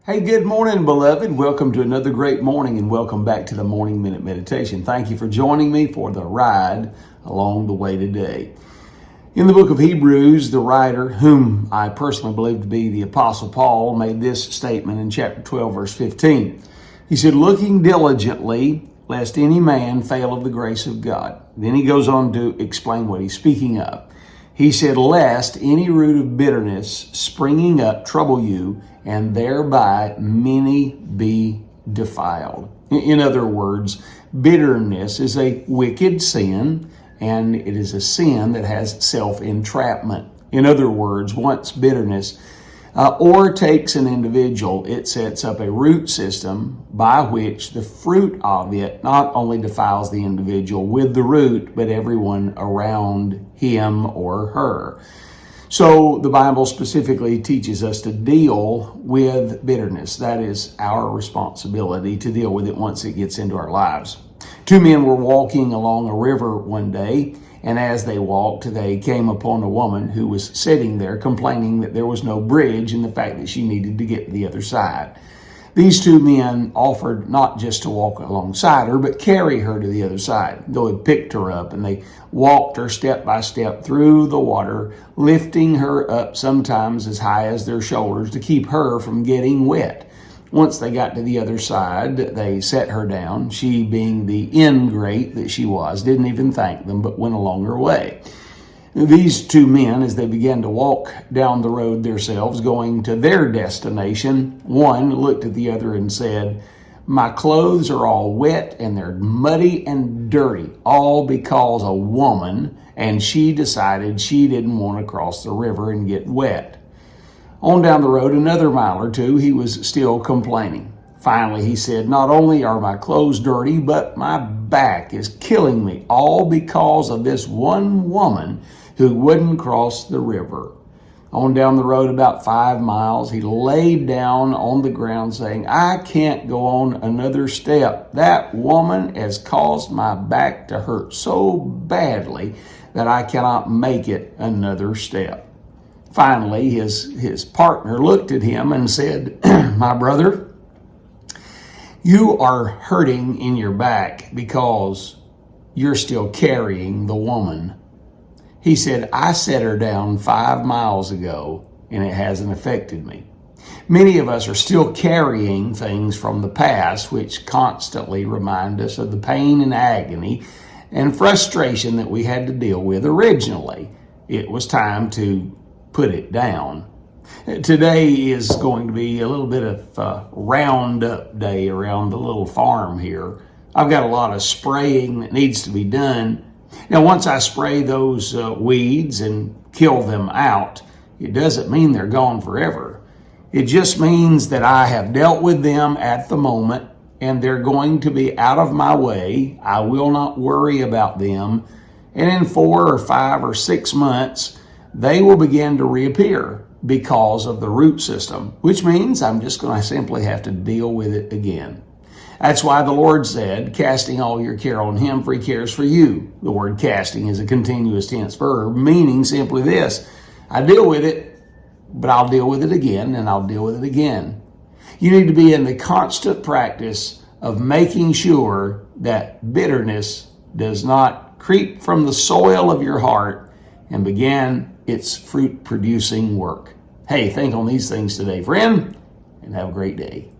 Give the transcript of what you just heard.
Hey, good morning, beloved. Welcome to another great morning and welcome back to the Morning Minute Meditation. Thank you for joining me for the ride along the way today. In the book of Hebrews, the writer, whom I personally believe to be the Apostle Paul, made this statement in chapter 12, verse 15. He said, looking diligently, lest any man fail of the grace of God. Then he goes on to explain what he's speaking of. He said, lest any root of bitterness springing up trouble you, and thereby many be defiled. In other words, bitterness is a wicked sin, and it is a sin that has self-entrapment. In other words, once bitterness overtakes an individual, it sets up a root system by which the fruit of it not only defiles the individual with the root, but everyone around him or her. So the Bible specifically teaches us to deal with bitterness. That is our responsibility to deal with it once it gets into our lives. Two men were walking along a river one day, and as they walked, they came upon a woman who was sitting there complaining that there was no bridge and the fact that she needed to get to the other side. These two men offered not just to walk alongside her, but carry her to the other side. They had picked her up and they walked her step by step through the water, lifting her up sometimes as high as their shoulders to keep her from getting wet. Once they got to the other side, they set her down. She, being the ingrate that she was, didn't even thank them, but went along her way. These two men, as they began to walk down the road themselves, going to their destination, one looked at the other and said, my clothes are all wet and they're muddy and dirty, all because a woman, and she decided she didn't want to cross the river and get wet. On down the road, another mile or two, he was still complaining. Finally, he said, not only are my clothes dirty, but my back is killing me, all because of this one woman who wouldn't cross the river. On down the road about 5 miles, he laid down on the ground saying, I can't go on another step. That woman has caused my back to hurt so badly that I cannot make it another step. Finally, his partner looked at him and said, my brother, you are hurting in your back because you're still carrying the woman. He said, I set her down 5 miles ago and it hasn't affected me. Many of us are still carrying things from the past which constantly remind us of the pain and agony and frustration that we had to deal with originally. It was time to put it down. Today is going to be a little bit of a roundup day around the little farm here. I've got a lot of spraying that needs to be done. Now, once I spray those weeds and kill them out, it doesn't mean they're gone forever. It just means that I have dealt with them at the moment and they're going to be out of my way. I will not worry about them. And in 4 or 5 or 6 months, they will begin to reappear because of the root system, which means I'm just going to simply have to deal with it again. That's why the Lord said, casting all your care on him, for he cares for you. The word casting is a continuous tense verb, meaning simply this: I deal with it, but I'll deal with it again, and I'll deal with it again. You need to be in the constant practice of making sure that bitterness does not creep from the soil of your heart and begin its fruit-producing work. Hey, think on these things today, friend, and have a great day.